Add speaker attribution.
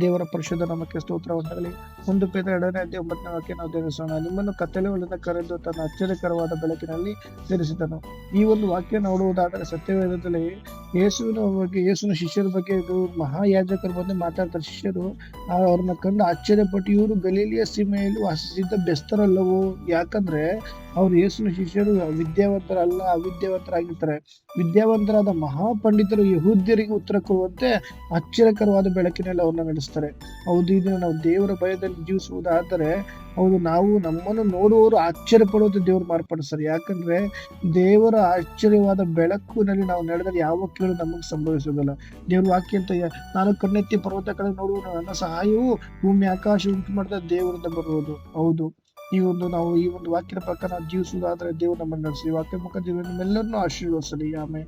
Speaker 1: ದೇವರ ಪರಿಶುದ್ಧ ನಾಮಕ್ಕೆ ಸ್ತೋತ್ರವಾಗಲಿ. 1 ಪೇತ್ರ 2ನೇ ಅಧ್ಯಾಯ 9ನೇ ವಾಕ್ಯ ನಾವು ಧ್ಯಾನಿಸೋಣ. ನಿಮ್ಮನ್ನು ಕತ್ತಲೆ ಒಳಗಿಂದ ಕರೆದು ತನ್ನ ಆಶ್ಚರ್ಯಕರವಾದ ಬೆಳಕಿನಲ್ಲಿ ಸೇರಿಸಿದನು. ಈ ಒಂದು ವಾಕ್ಯ ನೋಡುವುದಾದರೆ ಸತ್ಯವೇದದಲ್ಲಿ ಯೇಸುವಿನ ಶಿಷ್ಯರ ಬಗ್ಗೆ ಇದು ಮಹಾಯಾಜಕರ ಬಂದು ಮಾತಾಡ್ತಾರೆ. ಶಿಷ್ಯರು ಅವ್ರನ್ನ ಕಂಡು ಆಶ್ಚರ್ಯಪಟ್ಟು, ಇವರು ಗಲೀಲಿಯ ಸೀಮೆಯಲ್ಲಿ ವಾಸಿಸಿದ್ದ ಬೆಸ್ತರಲ್ಲವೋ? ಯಾಕಂದ್ರೆ ಅವ್ರು ಯೇಸುವಿನ ಶಿಷ್ಯರು ವಿದ್ಯಾವಂತರಲ್ಲ, ಅವಿದ್ಯಾವಂತರಾಗಿರ್ತಾರೆ. ವಿದ್ಯಾವಂತರಾದ ಮಹಾಪಂಡಿತರು ಯಹೂದ್ಯರಿಗೆ ಉತ್ತರ ಕೊಡುವಂತೆ ಆಶ್ಚರ್ಯಕರವಾದ ಬೆಳಕಿನಲ್ಲಿ ಅವ್ರನ್ನ ನಡೆಸ್ತಾರೆ. ಹೌದು, ಇದನ್ನು ನಾವು ದೇವರ ಭಯದಲ್ಲಿ ಜೀವಿಸುವುದಾದರೆ ಹೌದು, ನಾವು ನಮ್ಮನ್ನು ನೋಡುವವರು ಆಶ್ಚರ್ಯ ಪಡುವಂತೆ ದೇವರು ಮಾರ್ಪಡಿಸ್ತಾರೆ. ಯಾಕಂದ್ರೆ ದೇವರ ಆಶ್ಚರ್ಯವಾದ ಬೆಳಕಿನಲ್ಲಿ ನಾವು ನಡೆದರೆ ಯಾವ ಕೇಳು ನಮಗೆ ಸಂಭವಿಸುವುದಿಲ್ಲ. ದೇವ್ರ ವಾಕ್ಯ ಅಂತ, ನಾನು ಕಣ್ಣೆತ್ತಿ ಪರ್ವತ ಕಡೆ ನೋಡುವ ನನ್ನ ಸಹಾಯವು ಭೂಮಿ ಆಕಾಶ ಉಂಟು ಮಾಡಿದ ದೇವರಿಂದ ಬರುವುದು. ಹೌದು, ಈ ಒಂದು ವಾಕ್ಯದ ಪ್ರಕಾರ ನಾವು ಜೀವಿಸುವುದಾದ್ರೆ ದೇವರು ನಮ್ಮನ್ನು ನಡೆಸಿ ವಾಕ್ಯ ಮುಖ ನಿಮ್ಮೆಲ್ಲರನ್ನೂ ಆಶೀರ್ವದಿಸಲಿ. ಆಮೇಲೆ